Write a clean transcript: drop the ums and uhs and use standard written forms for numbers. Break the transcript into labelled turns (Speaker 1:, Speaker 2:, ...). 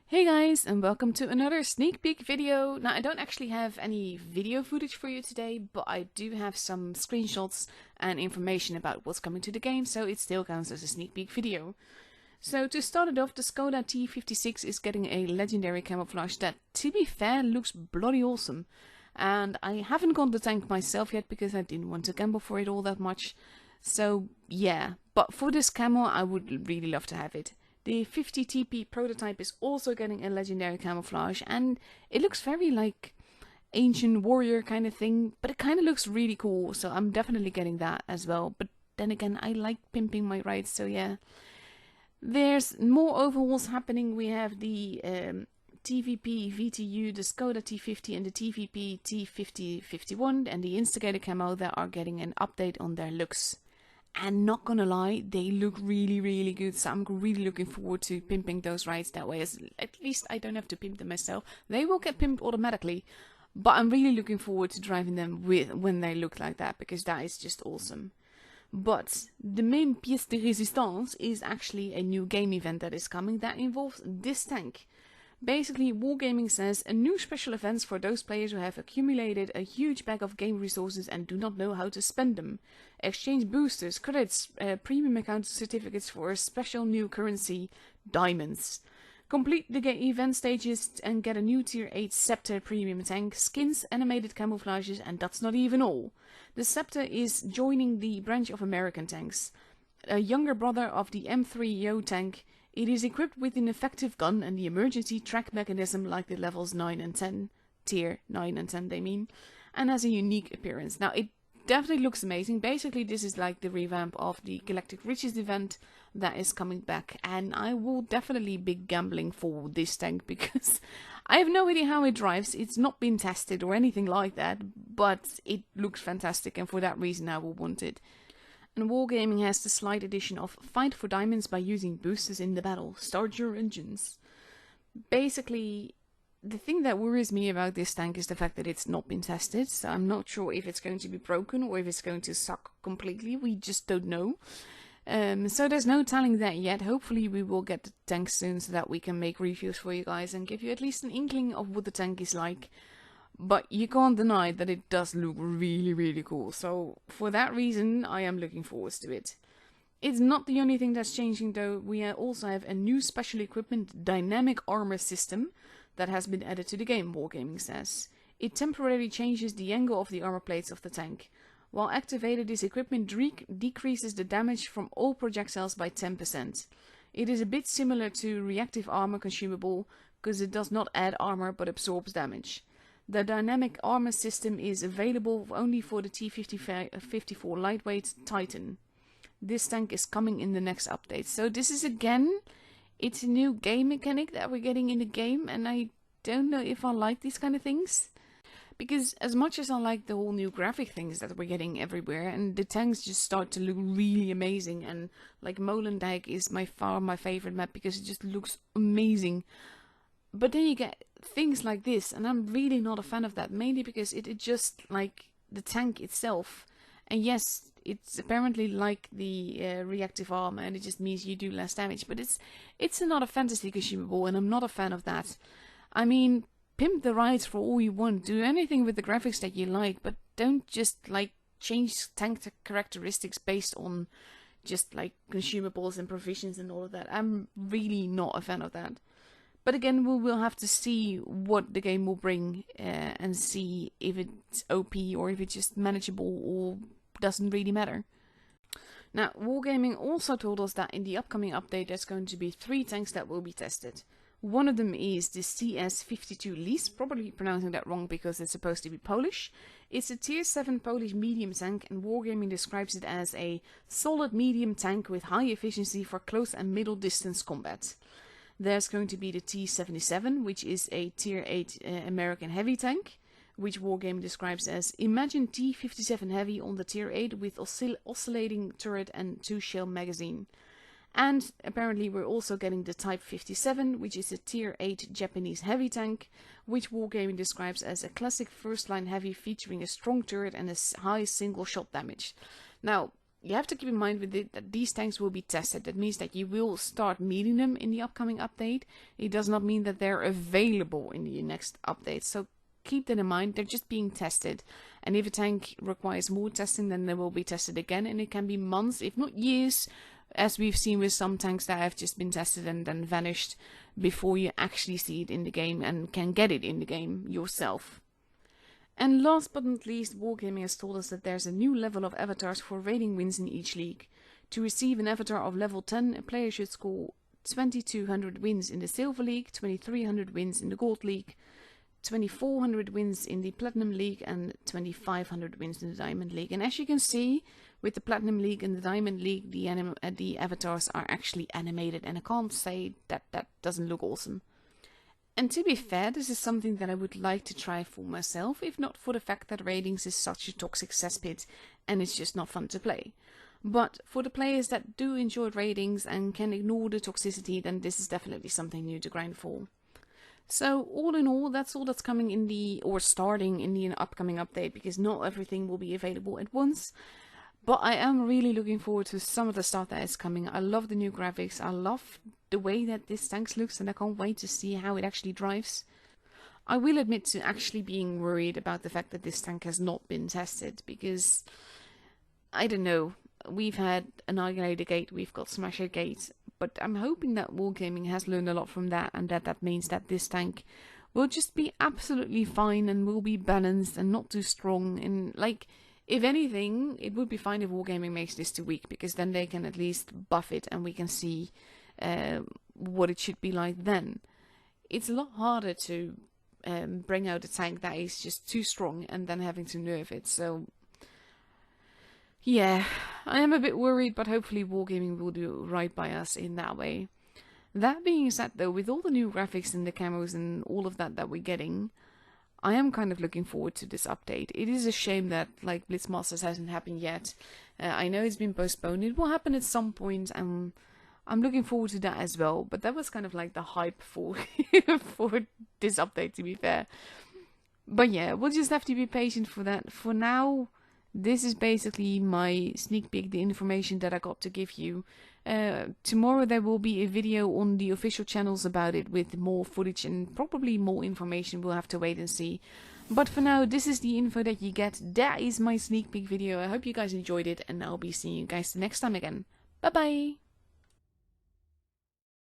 Speaker 1: Hey guys, and welcome to another sneak peek video. Now, I don't actually have any video footage for you today, but I do have some screenshots and information about what's coming to the game, so it still counts as a sneak peek video. So to start it off, the Skoda T56 is getting a legendary camouflage that, to be fair, looks bloody awesome. And I haven't got the tank myself yet because I didn't want to gamble for it all that much. So yeah, but for this camo I would really love to have it. The 50 TP prototype is also getting a legendary camouflage, and it looks very like ancient warrior kind of thing, but it kind of looks really cool, so I'm definitely getting that as well. But then again, I like pimping my rides, so yeah. There's more overhauls happening. We have the TVP VTU, the Skoda T50 and the TVP T5051 and the Instigator camo that are getting an update on their looks. And not gonna lie, they look really good, so I'm really looking forward to pimping those rides that way. At least I don't have to pimp them myself. They will get pimped automatically, but I'm really looking forward to driving them when they look like that, because that is just awesome. But the main pièce de résistance is actually a new game event that is coming that involves this tank. Basically, Wargaming says a new special events for those players who have accumulated a huge bag of game resources and do not know how to spend them. Exchange boosters, credits, premium account certificates for a special new currency, diamonds. Complete the event stages and get a new tier 8 Scepter premium tank, skins, animated camouflages, and that's not even all. The Scepter is joining the branch of American tanks, a younger brother of the M3 Yo tank. It is equipped with an effective gun and the emergency track mechanism like the levels 9 and 10, tier 9 and 10 they mean, and has a unique appearance. Now it definitely looks amazing. Basically this is like the revamp of the Galactic Riches event that is coming back, and I will definitely be gambling for this tank because I have no idea how it drives. It's not been tested or anything like that, but it looks fantastic, and for that reason I will want it. And Wargaming has the slight addition of fight for diamonds by using boosters in the battle. Start your engines. Basically, the thing that worries me about this tank is the fact that it's not been tested. So I'm not sure if it's going to be broken or if it's going to suck completely. We just don't know. So there's no telling that yet. Hopefully we will get the tank soon so that we can make reviews for you guys and give you at least an inkling of what the tank is like. But you can't deny that it does look really cool, so for that reason I am looking forward to it. It's not the only thing that's changing though. We also have a new special equipment dynamic armor system that has been added to the game, Wargaming says. It temporarily changes the angle of the armor plates of the tank. While activated, this equipment decreases the damage from all projectiles by 10%. It is a bit similar to reactive armor consumable, because it does not add armor but absorbs damage. The dynamic armor system is available only for the T54 lightweight Titan. This tank is coming in the next update. So this is again, it's a new game mechanic that we're getting in the game, and I don't know if I like these kind of things. Because as much as I like the whole new graphic things that we're getting everywhere, and the tanks just start to look really amazing, and like Molendijk is my favorite map because it just looks amazing. But then you get things like this, and I'm really not a fan of that, mainly because it just, like, the tank itself. And yes, it's apparently like the reactive armor, and it just means you do less damage, but it's not a fantasy consumable, and I'm not a fan of that. I mean, pimp the rides for all you want, do anything with the graphics that you like, but don't just, like, change tank characteristics based on just, like, consumables and provisions and all of that. I'm really not a fan of that. But again, we will have to see what the game will bring and see if it's OP or if it's just manageable or doesn't really matter. Now, Wargaming also told us that in the upcoming update there's going to be 3 tanks that will be tested. One of them is the CS52 Lis, probably pronouncing that wrong because it's supposed to be Polish. It's a tier 7 Polish medium tank, and Wargaming describes it as a solid medium tank with high efficiency for close and middle distance combat. There's going to be the T77, which is a tier 8 American heavy tank, which Wargaming describes as imagine T57 heavy on the tier 8 with oscillating turret and 2-shell magazine. And apparently we're also getting the Type 57, which is a tier 8 Japanese heavy tank, which Wargaming describes as a classic first line heavy featuring a strong turret and a high single shot damage. Now, you have to keep in mind with it that these tanks will be tested. That means that you will start meeting them in the upcoming update. It does not mean that they're available in the next update. So keep that in mind. They're just being tested. And if a tank requires more testing, then they will be tested again. And it can be months, if not years, as we've seen with some tanks that have just been tested and then vanished before you actually see it in the game and can get it in the game yourself. And last but not least, Wargaming has told us that there's a new level of avatars for rating wins in each league. To receive an avatar of level 10, a player should score 2200 wins in the Silver League, 2300 wins in the Gold League, 2400 wins in the Platinum League, and 2500 wins in the Diamond League. And as you can see, with the Platinum League and the Diamond League, the avatars are actually animated, and I can't say that that doesn't look awesome. And to be fair, this is something that I would like to try for myself, if not for the fact that ratings is such a toxic cesspit and it's just not fun to play. But for the players that do enjoy ratings and can ignore the toxicity, then this is definitely something new to grind for. So all in all, that's all that's coming in starting in the upcoming update, because not everything will be available at once. But I am really looking forward to some of the stuff that is coming. I love the new graphics. I love the way that this tank looks, and I can't wait to see how it actually drives. I will admit to actually being worried about the fact that this tank has not been tested, because, I don't know, we've had Annihilator Gate, we've got Smasher Gate, but I'm hoping that Wargaming has learned a lot from that, and that means that this tank will just be absolutely fine and will be balanced and not too strong, and like, if anything, it would be fine if Wargaming makes this too weak, because then they can at least buff it and we can see what it should be like then. It's a lot harder to bring out a tank that is just too strong and then having to nerf it. So, yeah, I am a bit worried, but hopefully Wargaming will do right by us in that way. That being said, though, with all the new graphics and the camos and all of that we're getting, I am kind of looking forward to this update. It is a shame that, like, Blitz Masters hasn't happened yet. I know it's been postponed. It will happen at some point, and I'm looking forward to that as well. But that was kind of like the hype for for this update, to be fair. But yeah, we'll just have to be patient for that. For now, this is basically my sneak peek, the information that I got to give you. Tomorrow there will be a video on the official channels about it with more footage and probably more information. We'll have to wait and see. But for now, this is the info that you get. That is my sneak peek video. I hope you guys enjoyed it, and I'll be seeing you guys the next time again. Bye bye!